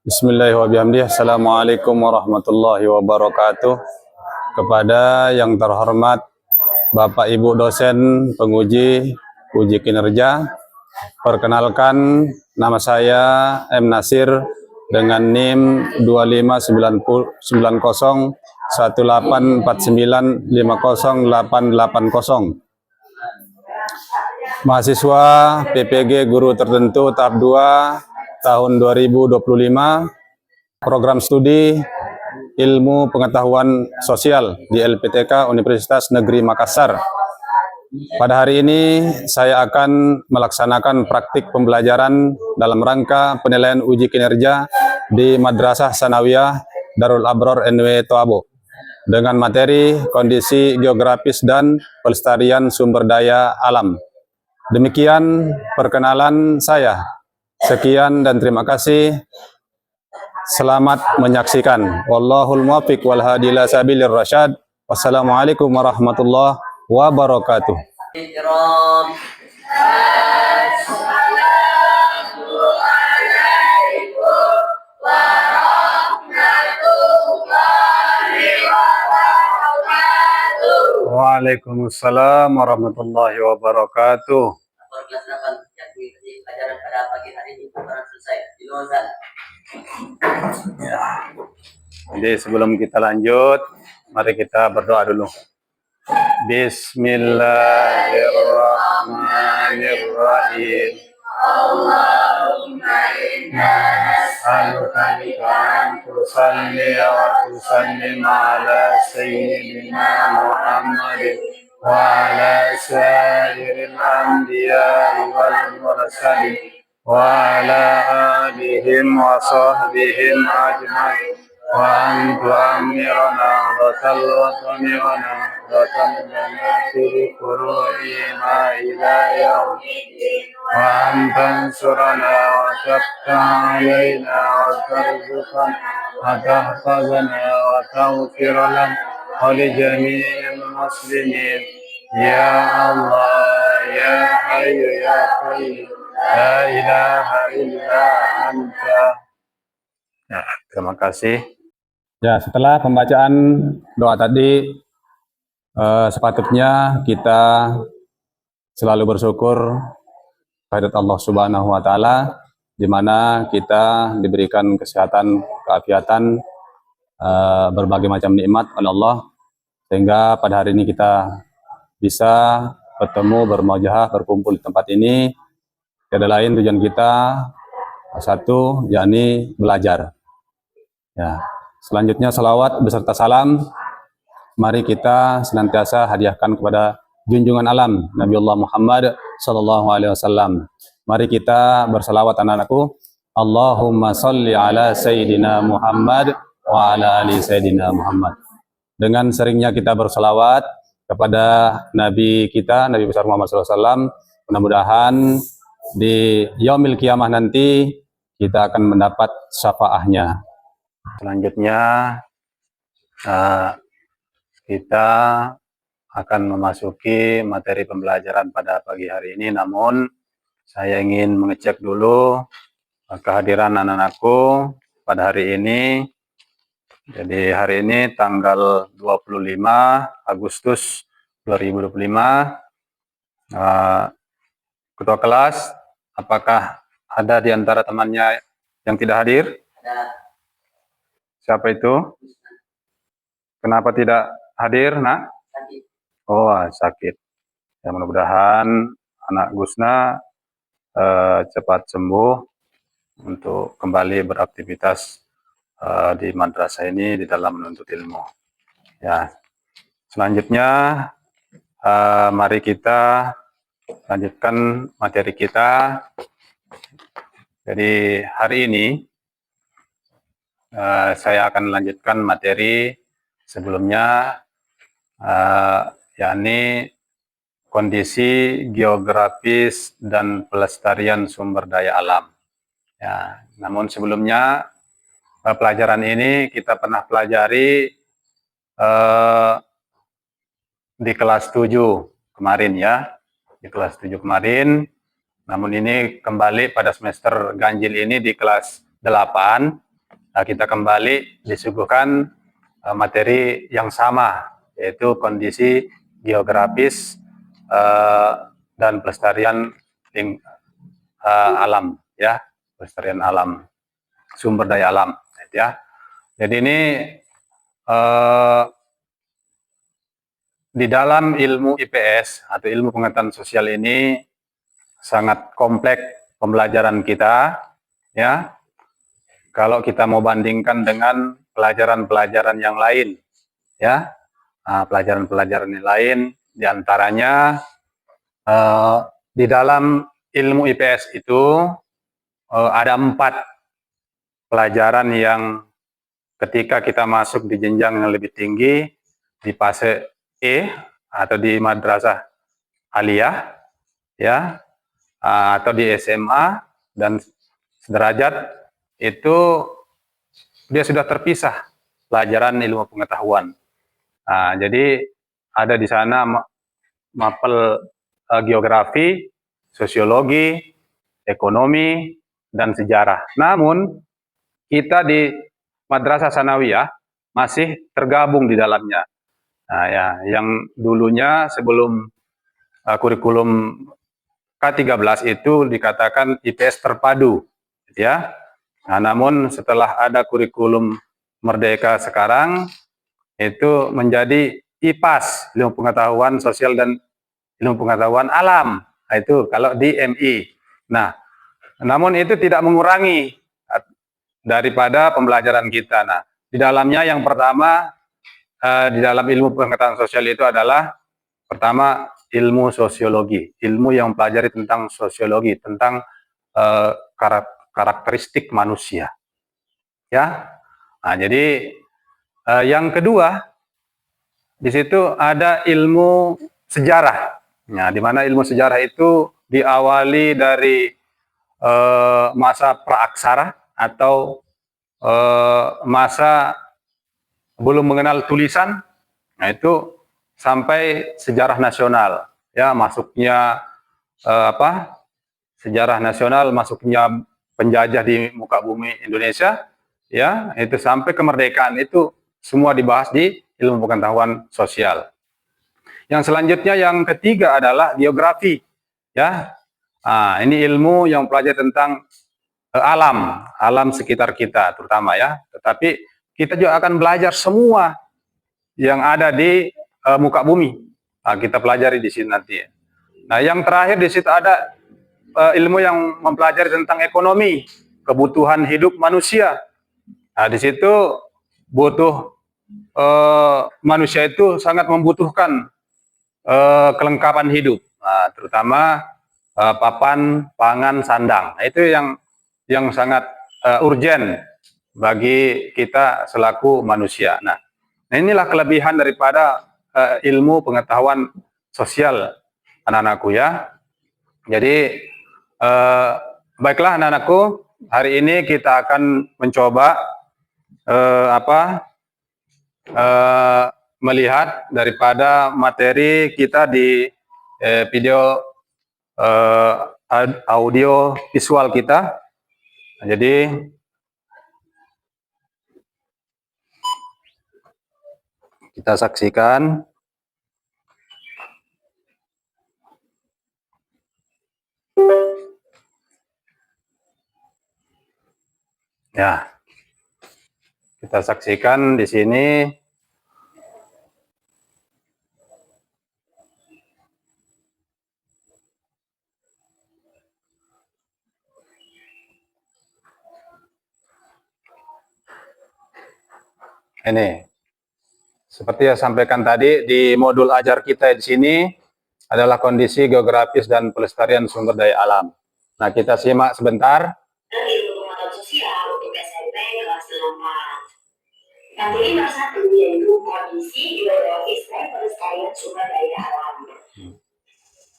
Bismillahirrahmanirrahim. Assalamualaikum warahmatullahi wabarakatuh. Kepada yang terhormat Bapak Ibu dosen penguji uji kinerja, perkenalkan nama saya M. Nasir dengan NIM 25901849508880. Mahasiswa PPG Guru Tertentu tahap 2 tahun 2025, program studi Ilmu Pengetahuan Sosial di LPTK Universitas Negeri Makassar. Pada hari ini saya akan melaksanakan praktik pembelajaran dalam rangka penilaian uji kinerja di Madrasah Sanawiyah Darul Abror NW Toabo dengan materi kondisi geografis dan pelestarian sumber daya alam. Demikian perkenalan saya. Sekian dan terima kasih. Selamat menyaksikan. Wallahul muwaffiq wal hadi ila sabilir rasyad. Wassalamualaikum warahmatullahi wabarakatuh. Waalaikumsalam warahmatullahi wabarakatuh. Pelajaran pada pagi hari ini baru selesai di Lozan. Ya. Jadi sebelum kita lanjut, mari kita berdoa dulu. Bismillahirrahmanirrahim. Allahumma inna nas'aluka an tusalli wa tusallim ala sayyidina Muhammadin wa ala sayyidil anbiya'i wal mursalin wa ala alihim wa sahbihim ajma'in wa an tu'ammirana rasul wa tu'ammirana rasul fi furu'ina ila yaumiddin wa an tansurana wa taqta alaina wa tarzuqana wa tahfazana wa taghfir lana wa li jami'il muslimin ya Allah ya Hayyu ya Qayyum la ilaha illa anta. Ya, terima kasih. Ya, setelah pembacaan doa tadi, sepatutnya kita selalu bersyukur kehadirat Allah Subhanahu wa taala, di mana kita diberikan kesehatan, keafiatan, berbagai macam nikmat oleh Allah, sehingga pada hari ini kita bisa bertemu, bermuajahah, berkumpul di tempat ini. Tiada lain tujuan kita satu, yakni belajar. Ya. Selanjutnya salawat beserta salam mari kita senantiasa hadiahkan kepada junjungan alam Nabiullah Muhammad sallallahu alaihi wasallam. Mari kita bersalawat anak-anakku. Allahumma sholli ala sayyidina Muhammad wa ala ali sayyidina Muhammad. Dengan seringnya kita bersalawat kepada Nabi kita, Nabi besar Muhammad sallallahu alaihi wasallam, mudah-mudahan di yaumil kiamah nanti kita akan mendapat syafaahnya. Selanjutnya kita akan memasuki materi pembelajaran pada pagi hari ini, namun saya ingin mengecek dulu kehadiran anak-anakku pada hari ini. Jadi hari ini tanggal 25 Agustus 2025. Ketua kelas, apakah ada di antara temannya yang tidak hadir? Ada. Siapa itu? Kenapa tidak hadir, nak? Sakit. Oh, sakit. Ya, mudah-mudahan anak Gusna cepat sembuh untuk kembali beraktivitas di madrasah ini di dalam menuntut ilmu. Ya. Selanjutnya, mari kita lanjutkan materi kita. Jadi hari ini saya akan melanjutkan materi sebelumnya, yakni kondisi geografis dan pelestarian sumber daya alam. Ya, namun sebelumnya pelajaran ini kita pernah pelajari di kelas 7 kemarin ya. Di kelas 7 kemarin, namun ini kembali pada semester ganjil ini di kelas 8. kita kembali disuguhkan materi yang sama, yaitu kondisi geografis dan pelestarian alam, ya, pelestarian alam, sumber daya alam, ya. Jadi ini di dalam ilmu IPS atau ilmu pengetahuan sosial ini sangat kompleks pembelajaran kita, ya. Kalau kita mau bandingkan dengan pelajaran-pelajaran yang lain, ya, pelajaran-pelajaran yang lain, diantaranya di dalam ilmu IPS itu ada 4 pelajaran yang ketika kita masuk di jenjang yang lebih tinggi, di fase E atau di madrasah aliyah, ya, atau di SMA dan sederajat, itu dia sudah terpisah pelajaran ilmu pengetahuan. Jadi ada di sana mapel geografi, sosiologi, ekonomi, dan sejarah. Namun kita di madrasah sanawiyah masih tergabung di dalamnya. Nah, ya, yang dulunya sebelum kurikulum K13 itu dikatakan IPS terpadu, ya. Nah, namun setelah ada kurikulum Merdeka sekarang itu menjadi IPAS, ilmu pengetahuan sosial dan ilmu pengetahuan alam. Nah, itu kalau di MI. Nah, namun itu tidak mengurangi daripada pembelajaran kita. Nah, di dalamnya yang pertama di dalam ilmu pengetahuan sosial itu adalah pertama ilmu sosiologi, ilmu yang mempelajari tentang sosiologi, tentang karakteristik manusia, ya. Nah, jadi yang kedua di situ ada ilmu sejarah. Nah, di mana ilmu sejarah itu diawali dari masa praaksara atau masa belum mengenal tulisan, nah itu sampai sejarah nasional, ya, masuknya sejarah nasional, masuknya penjajah di muka bumi Indonesia, ya, itu sampai kemerdekaan, itu semua dibahas di ilmu pengetahuan sosial. Yang selanjutnya yang ketiga adalah geografi, ya. Ini ilmu yang pelajari tentang alam sekitar kita terutama, ya. Tetapi kita juga akan belajar semua yang ada di muka bumi. Kita pelajari di sini nanti. Nah, yang terakhir di situ ada ilmu yang mempelajari tentang ekonomi, kebutuhan hidup manusia. Nah, di situ butuh manusia itu sangat membutuhkan kelengkapan hidup, terutama papan, pangan, sandang. Nah, itu yang sangat urgen bagi kita selaku manusia. Nah, inilah kelebihan daripada ilmu pengetahuan sosial, anak-anakku, ya. Jadi baiklah anak-anakku, hari ini kita akan mencoba melihat daripada materi kita di video audio visual kita. Jadi kita saksikan. Ya, kita saksikan di sini. Ini, seperti yang sampaikan tadi di modul ajar kita di sini adalah kondisi geografis dan pelestarian sumber daya alam. Nah, kita simak sebentar. Ilmu pengetahuan sosial untuk SMP kelas 8. Materi nomor 1 yaitu kondisi geografis dan pelestarian sumber daya alam.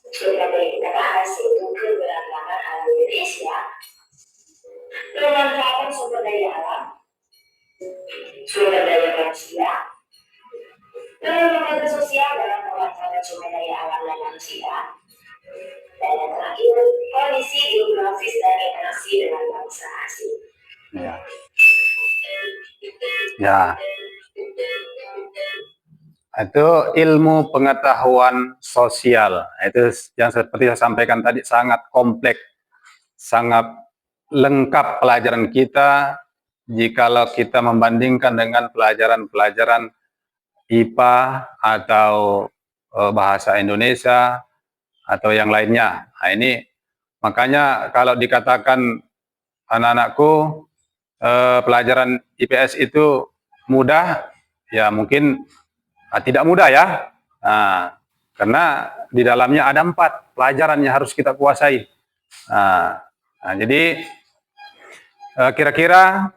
Seperti yang kita bahas yaitu keberagaman alam Indonesia, pemanfaatan sumber daya alam, sumber daya manusia, pengetahuan sosial dalam pemanfaatan sumber daya alam dan manusia, dan yang terakhir kondisi geografis dan interaksi dengan bangsa asing. Ya. Ya, itu ilmu pengetahuan sosial. Itu yang seperti saya sampaikan tadi, sangat kompleks, sangat lengkap pelajaran kita jikalau kita membandingkan dengan pelajaran-pelajaran IPA atau bahasa Indonesia atau yang lainnya. Nah, ini makanya kalau dikatakan anak-anakku pelajaran IPS itu mudah, ya mungkin tidak mudah ya. Nah, karena di dalamnya ada 4 pelajaran yang harus kita kuasai. Jadi kira-kira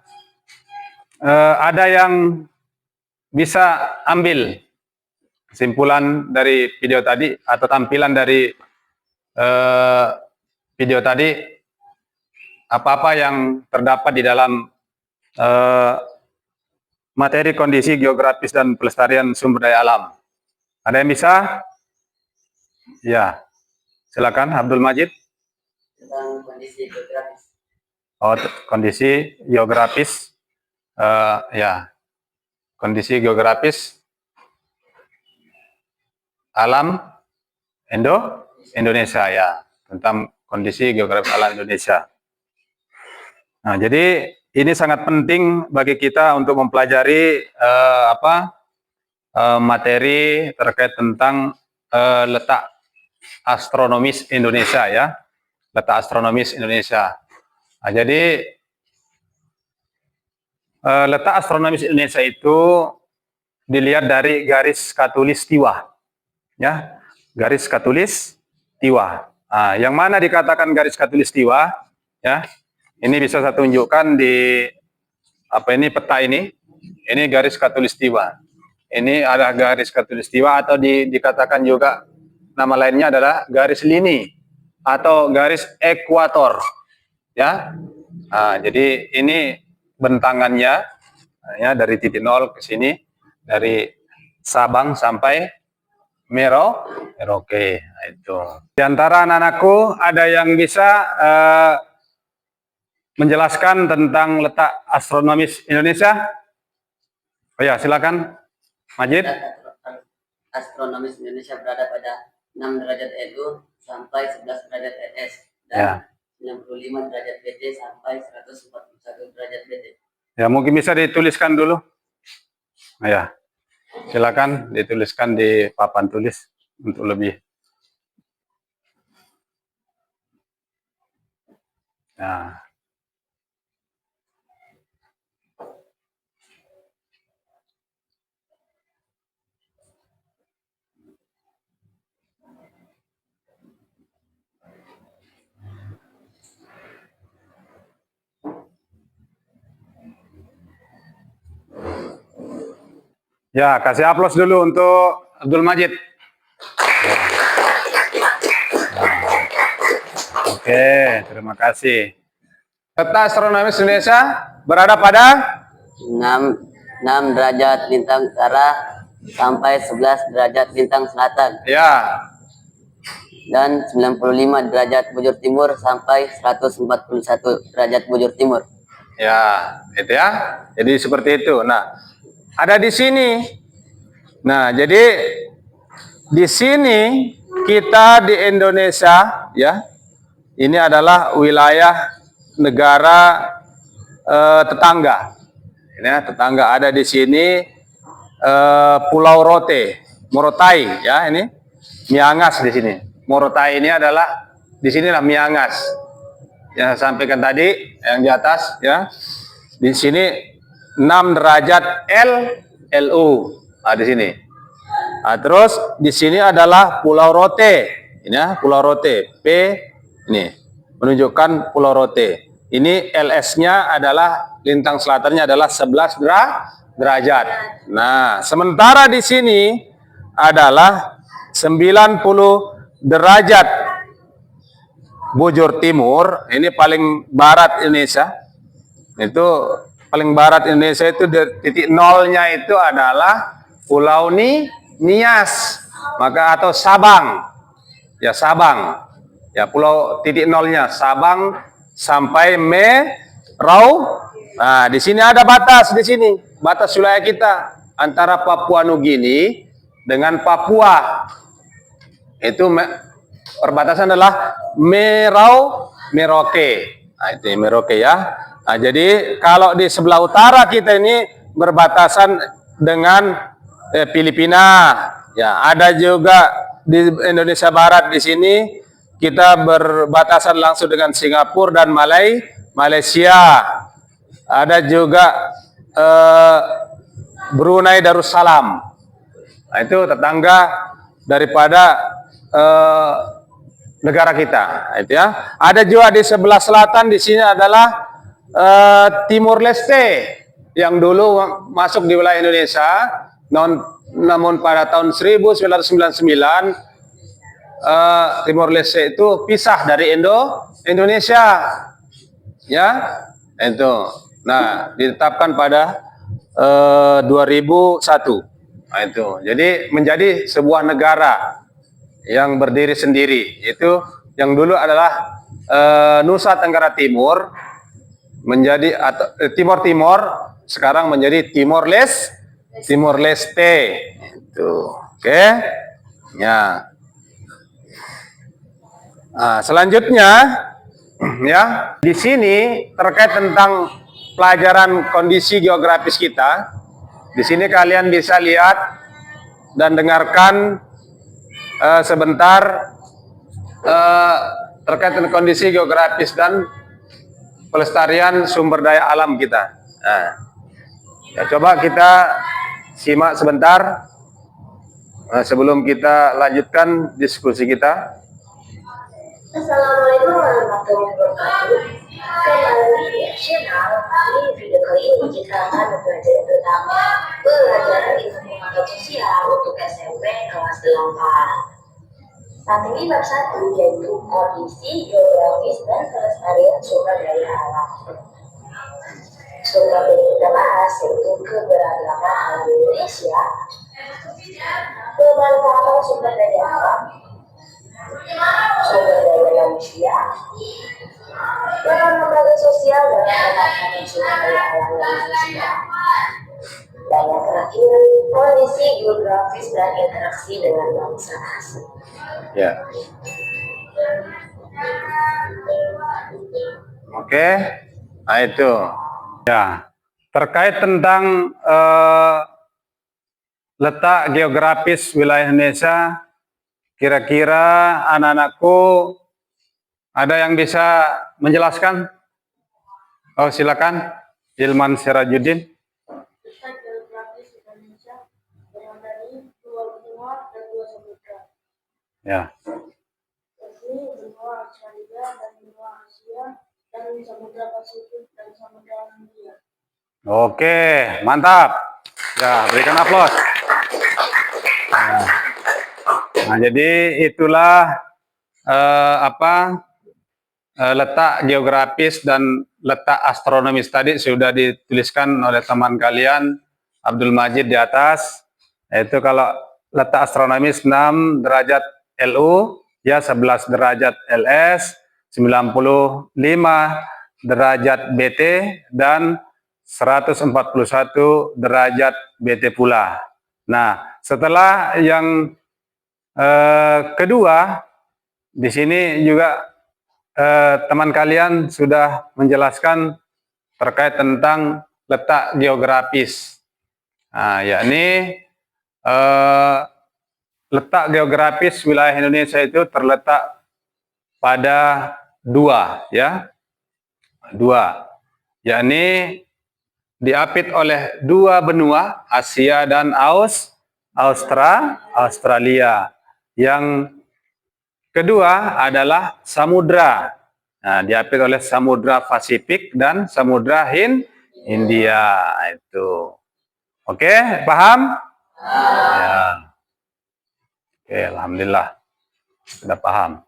ada yang bisa ambil kesimpulan dari video tadi atau tampilan dari video tadi, apa-apa yang terdapat di dalam materi kondisi geografis dan pelestarian sumber daya alam. Ada yang bisa? Ya, silakan Abdul Majid. Tentang kondisi geografis. Oh, kondisi geografis, ya, kondisi geografis alam Indonesia, ya, tentang kondisi geografis alam Indonesia. Nah, jadi ini sangat penting bagi kita untuk mempelajari materi terkait tentang letak astronomis Indonesia, ya, letak astronomis Indonesia. Nah, jadi letak astronomis Indonesia itu dilihat dari garis khatulistiwa, ya, garis khatulistiwa. Nah, yang mana dikatakan garis khatulistiwa, ya, ini bisa saya tunjukkan di peta ini. Ini garis khatulistiwa. Ini adalah garis khatulistiwa atau dikatakan juga nama lainnya adalah garis lini atau garis ekuator, ya. Nah, jadi ini bentangannya, ya, dari titik 0 ke sini, dari Sabang sampai Merauke. Nah, itu. Di antara anak-anakku ada yang bisa menjelaskan tentang letak astronomis Indonesia? Oh ya, silakan, Majid. Astronomis Indonesia berada pada 6 derajat LU sampai 11 derajat LS Ya. dan 95 derajat BT sampai 141 derajat BT. Ya, mungkin bisa dituliskan dulu. Nah, ya, silakan dituliskan di papan tulis untuk lebih. Nah. Ya, kasih aplaus dulu untuk Abdul Majid. Oke, terima kasih. Letak astronomis Indonesia berada pada 6 derajat lintang utara sampai 11 derajat lintang selatan ya, dan 95 derajat bujur timur sampai 141 derajat bujur timur. ya, itu ya. Jadi seperti itu. Nah, ada di sini. Nah, jadi di sini kita di Indonesia, ya, ini adalah wilayah negara tetangga. Ini ya, tetangga ada di sini Pulau Rote, Morotai, ya, ini Miangas di sini. Morotai ini adalah di sinilah Miangas. Yang saya sampaikan tadi yang di atas, ya. Di sini 6 derajat LU. Nah, di sini. Nah, terus di sini adalah Pulau Rote. Ini ya, Pulau Rote. P ini menunjukkan Pulau Rote. Ini LS-nya adalah lintang selatannya adalah 11 derajat. Nah, sementara di sini adalah 90 derajat bujur timur. Ini paling barat Indonesia. Itu paling barat Indonesia itu titik nolnya itu adalah Pulau Nias, maka atau Sabang, ya, Sabang, ya, pulau titik nolnya Sabang sampai Merauke. Nah, di sini ada batas di sini. batas wilayah kita antara Papua Nugini dengan Papua. Itu perbatasan adalah Merauke. Nah, itu Merauke ya. Nah, jadi kalau di sebelah utara kita ini berbatasan dengan Filipina. Ya, ada juga di Indonesia Barat di sini kita berbatasan langsung dengan Singapura dan Malaysia. Ada juga Brunei Darussalam. Nah, itu tetangga daripada negara kita. Nah, itu ya. Ada juga di sebelah selatan di sini adalah Timur Leste yang dulu masuk di wilayah Indonesia, namun pada tahun 1999 Timor Leste itu pisah dari Indonesia, ya itu. Nah, ditetapkan pada 2001. Nah, itu. Jadi menjadi sebuah negara yang berdiri sendiri. Itu yang dulu adalah Nusa Tenggara Timur menjadi atau Timor sekarang menjadi Timor Leste. Itu. Oke. Ya. Nah, selanjutnya ya, di sini terkait tentang pelajaran kondisi geografis kita. Di sini kalian bisa lihat dan dengarkan sebentar terkait dengan kondisi geografis dan pelestarian sumber daya alam kita. Nah, ya, coba kita simak sebentar sebelum kita lanjutkan diskusi kita. Assalamualaikum warahmatullahi wabarakatuh. Kembali di channel. Di video kali ini kita akan mempelajari tentang pelajaran ilmu pengetahuan sosial untuk SMP kelas 8. Saat ini bab 1 yaitu kondisi geografis dan pelestarian sumber daya alam. Sumber yang kita bahas yaitu keberagaman alam Indonesia, pemanfaatan sumber daya alam, sumber daya manusia, peran lembaga sosial dalam pemanfaatan sumber daya alam Indonesia, dan yang terakhir kondisi geografis dan interaksi dengan bangsa asing. Ya. Oke. Nah, itu. Ya. Terkait tentang letak geografis wilayah Indonesia, kira-kira anak-anakku ada yang bisa menjelaskan? Oh, silakan. Ilman Sirajuddin. Letak geografis Indonesia berada dari dua benua dan dua samudra, Ya. yakni benua Australia dan benua Asia, dan samudra Pasifik dan samudra Hindia. Oke, mantap. Ya, berikan aplaus. Nah, jadi itulah letak geografis dan letak astronomis tadi sudah dituliskan oleh teman kalian Abdul Majid di atas. Yaitu kalau letak astronomis 6 derajat LU, ya 11 derajat LS, 95 derajat BT, dan 141 derajat BT pula. Nah, setelah yang kedua, di sini juga teman kalian sudah menjelaskan terkait tentang letak geografis. Nah, yakni letak geografis wilayah Indonesia itu terletak pada dua, ya, yakni diapit oleh dua benua, Asia dan Australia. Yang kedua adalah samudra. Nah, diapit oleh Samudra Pasifik dan Samudra Hindia. Itu. Oke, paham? Ya. Oke, alhamdulillah. Sudah paham.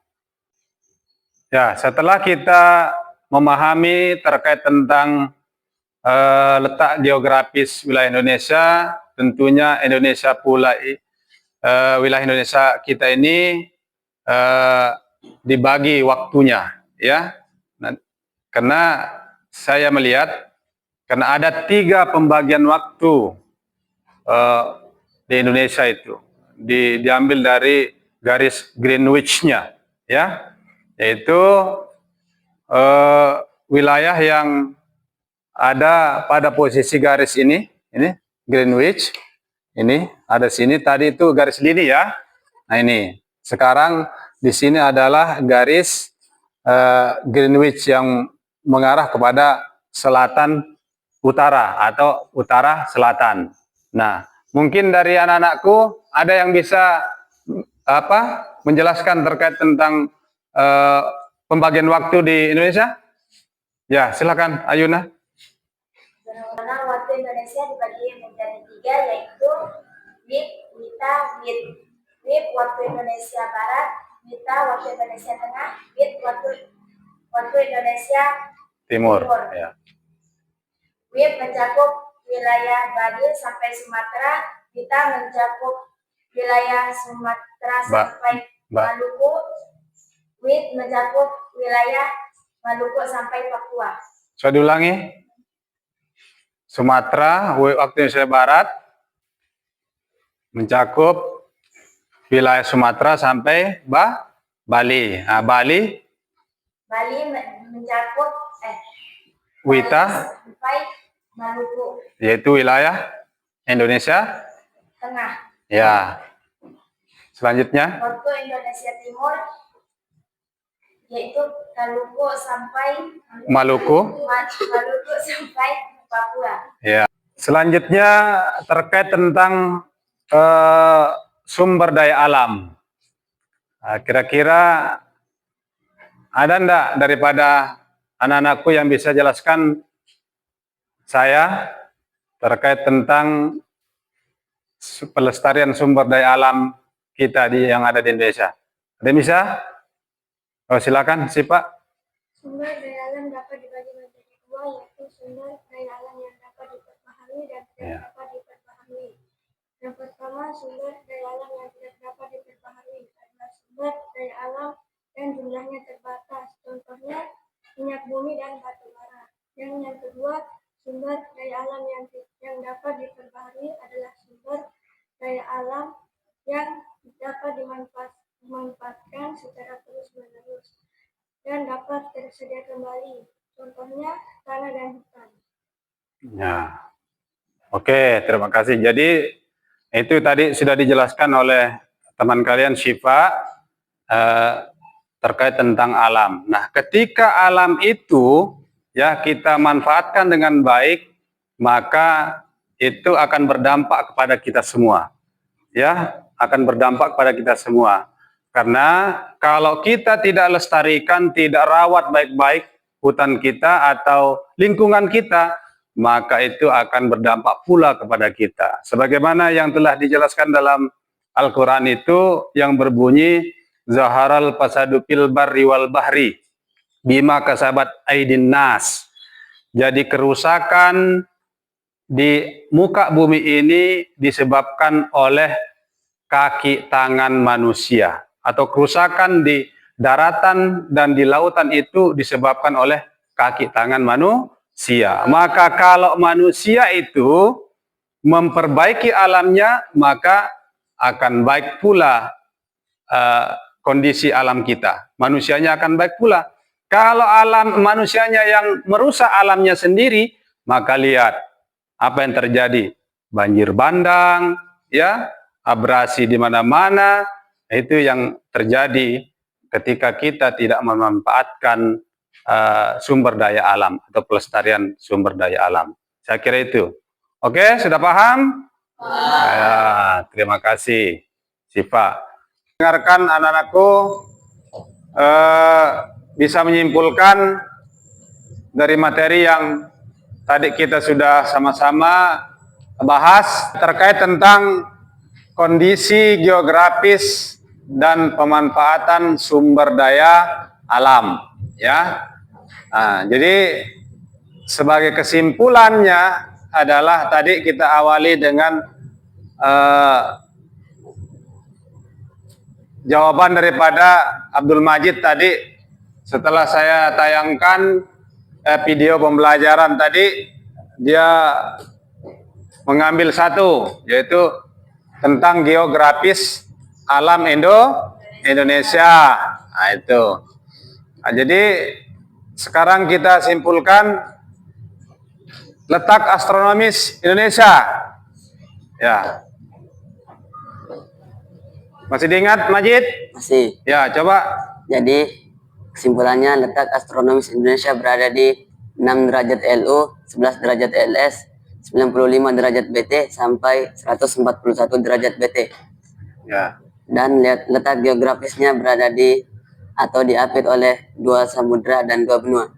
Ya, setelah kita memahami terkait tentang letak geografis wilayah Indonesia, tentunya Indonesia pula wilayah Indonesia kita ini dibagi waktunya, ya. Nah, karena saya melihat Karena ada 3 pembagian waktu di Indonesia itu. Diambil dari garis Greenwich-nya, ya, yaitu wilayah yang ada pada posisi garis ini Greenwich, ini ada sini tadi itu garis lini ya. Nah ini sekarang di sini adalah garis Greenwich yang mengarah kepada selatan utara atau utara selatan. Nah, mungkin dari anak-anakku ada yang bisa menjelaskan terkait tentang pembagian waktu di Indonesia? Ya, silakan Ayuna. Karena waktu Indonesia dibagi menjadi 3, yaitu WIB, WITA, WIT. WIB waktu Indonesia Barat, WITA waktu Indonesia Tengah, WIT waktu Indonesia Timur. Timur. Ya. WIB mencakup wilayah Bali sampai Sumatera, WITA mencakup wilayah Sumatera sampai Maluku, WIT mencakup wilayah Maluku sampai Papua. Saya diulangi. Sumatera, waktu Indonesia Barat mencakup wilayah Sumatera sampai Bali. Nah, Bali Mencakup WITA sampai Maluku, yaitu wilayah Indonesia Tengah. ya. Selanjutnya Waktu Indonesia Timur yaitu Maluku sampai Papua. ya. Selanjutnya terkait tentang sumber daya alam. Nah, kira-kira ada enggak daripada anak-anakku yang bisa jelaskan saya terkait tentang pelestarian sumber daya alam kita yang ada di Indonesia? Ada yang bisa? Oh, silakan, Pak. Sumber daya alam dapat dibagi menjadi 2, yaitu sumber daya alam yang dapat diperpahami dan tidak dapat diperpahami. Yang pertama, sumber daya alam yang tidak dapat diperpahami adalah sumber daya alam yang jumlahnya terbatas, contohnya minyak bumi dan batu bara. Yang kedua, sumber daya alam yang dapat diperpahami adalah sumber daya alam yang dapat dimanfaatkan secara terus-menerus dan dapat tersedia kembali, contohnya tanah dan hutan. Ya. Oke, terima kasih. Jadi itu tadi sudah dijelaskan oleh teman kalian Syifa terkait tentang alam. Nah, ketika alam itu ya kita manfaatkan dengan baik, maka itu akan berdampak kepada kita semua. Ya, akan berdampak kepada kita semua. Karena kalau kita tidak lestarikan, tidak rawat baik-baik hutan kita atau lingkungan kita, maka itu akan berdampak pula kepada kita. Sebagaimana yang telah dijelaskan dalam Al-Quran itu yang berbunyi, Zaharal fasadu fil barri wal bahri bima kasabat aidin nas. Jadi kerusakan di muka bumi ini disebabkan oleh kaki tangan manusia, atau kerusakan di daratan dan di lautan itu disebabkan oleh kaki tangan manusia. Maka kalau manusia itu memperbaiki alamnya, maka akan baik pula kondisi alam kita. Manusianya akan baik pula. Kalau alam manusianya yang merusak alamnya sendiri, maka lihat apa yang terjadi. Banjir bandang, ya, abrasi di mana-mana. Itu yang terjadi ketika kita tidak memanfaatkan sumber daya alam atau pelestarian sumber daya alam. Saya kira itu. Oke, sudah paham? Ya, terima kasih, Syifa. Dengarkan anak-anakku bisa menyimpulkan dari materi yang tadi kita sudah sama-sama bahas terkait tentang kondisi geografis dan pemanfaatan sumber daya alam, ya. Nah, jadi sebagai kesimpulannya adalah tadi kita awali dengan jawaban daripada Abdul Majid tadi setelah saya tayangkan video pembelajaran tadi dia mengambil satu, yaitu tentang geografis alam Indonesia. Nah, itu. Nah, jadi sekarang kita simpulkan letak astronomis Indonesia. Ya. Masih diingat, Majid? Masih. Ya, coba. Jadi kesimpulannya letak astronomis Indonesia berada di 6 derajat LU, 11 derajat LS, 95 derajat BT sampai 141 derajat BT. Ya. Dan letak geografisnya berada di atau diapit oleh 2 samudra dan 2 benua.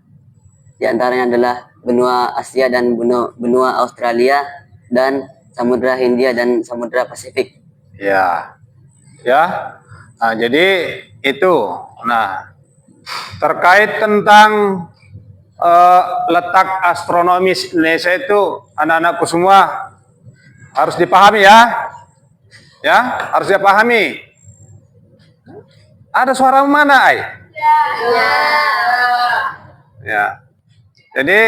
Di antaranya adalah benua Asia dan benua Australia dan Samudra Hindia dan Samudra Pasifik. Ya. Ya. Nah, jadi itu. Nah, terkait tentang letak astronomis Indonesia itu, anak-anakku semua harus dipahami ya. Ya, harus dipahami. Ada suara mana, Ai? Ya. Jadi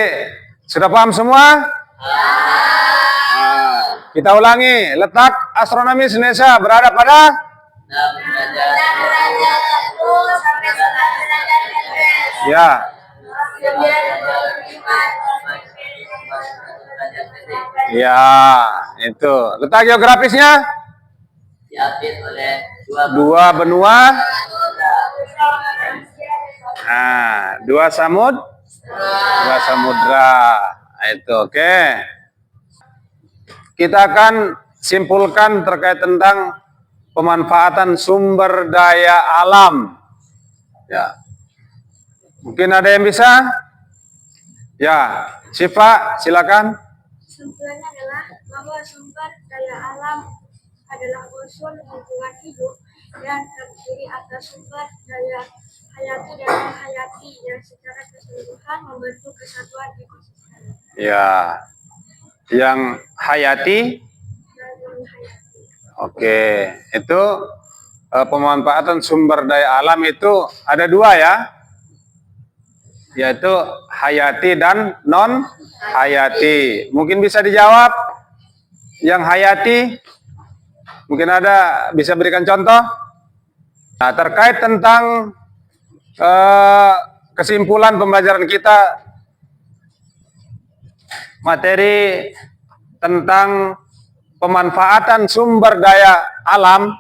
sudah paham semua? Nah, kita ulangi, letak astronomis Indonesia berada pada 6 derajat. ya. Ya, itu. Letak geografisnya Diapit oleh 2 benua. Nah, 2 samudra. Nah, itu oke. Kita akan simpulkan terkait tentang pemanfaatan sumber daya alam. Ya. Mungkin ada yang bisa? Ya, Syifa, silakan. Kesimpulannya adalah bahwa sumber daya alam adalah unsur lingkungan hidup dan terdiri atas sumber daya hayati dan non-hayati yang secara keseluruhan membentuk kesatuan ekosistem Ya. Yang hayati. dan non-hayati. Oke, itu pemanfaatan sumber daya alam itu ada 2 ya. Yaitu hayati dan non hayati. Mungkin bisa dijawab yang hayati. Mungkin ada bisa berikan contoh. Nah, terkait tentang kesimpulan pembelajaran kita materi tentang pemanfaatan sumber daya alam.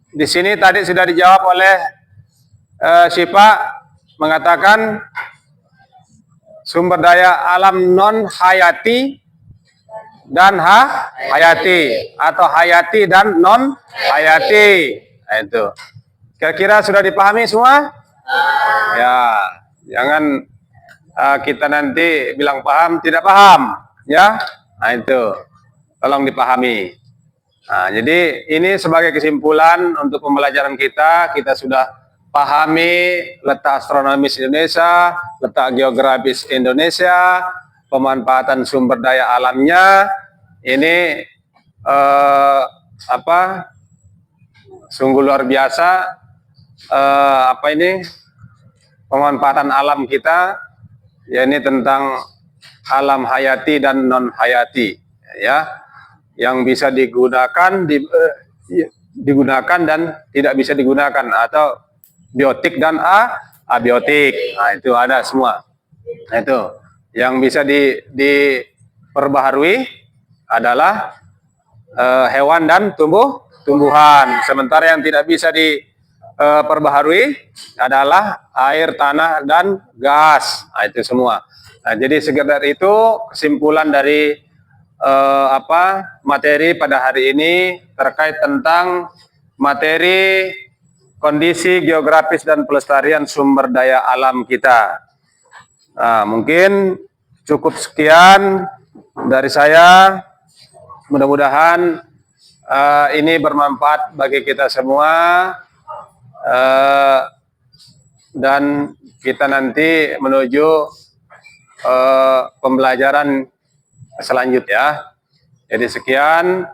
Di sini tadi sudah dijawab oleh Syifa, mengatakan sumber daya alam non hayati dan hayati atau hayati dan non hayati. Nah, itu kira-kira sudah dipahami semua? Ya, jangan kita nanti bilang paham tidak paham, ya. Nah, itu tolong dipahami. Nah, jadi ini sebagai kesimpulan untuk pembelajaran kita sudah pahami letak astronomis Indonesia, letak geografis Indonesia, pemanfaatan sumber daya alamnya. Ini sungguh luar biasa. Pemanfaatan alam kita, ya, ini tentang alam hayati dan non hayati, ya, yang bisa digunakan digunakan dan tidak bisa digunakan, atau biotik dan abiotik. Nah, itu ada semua. Nah, itu yang bisa diperbaharui adalah hewan dan tumbuhan. Sementara yang tidak bisa diperbaharui adalah air, tanah, dan gas. Nah, itu semua. Nah, jadi sekedar itu kesimpulan dari materi pada hari ini terkait tentang materi kondisi geografis dan pelestarian sumber daya alam kita. Nah, mungkin cukup sekian dari saya. Mudah-mudahan ini bermanfaat bagi kita semua, dan kita nanti menuju pembelajaran selanjutnya. Jadi sekian.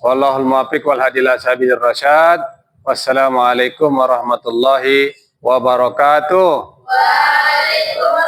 Wallahul muwaffiq wal hadi ila sabilir rasyad. Wassalamualaikum warahmatullahi wabarakatuh. Waalaikumsalam.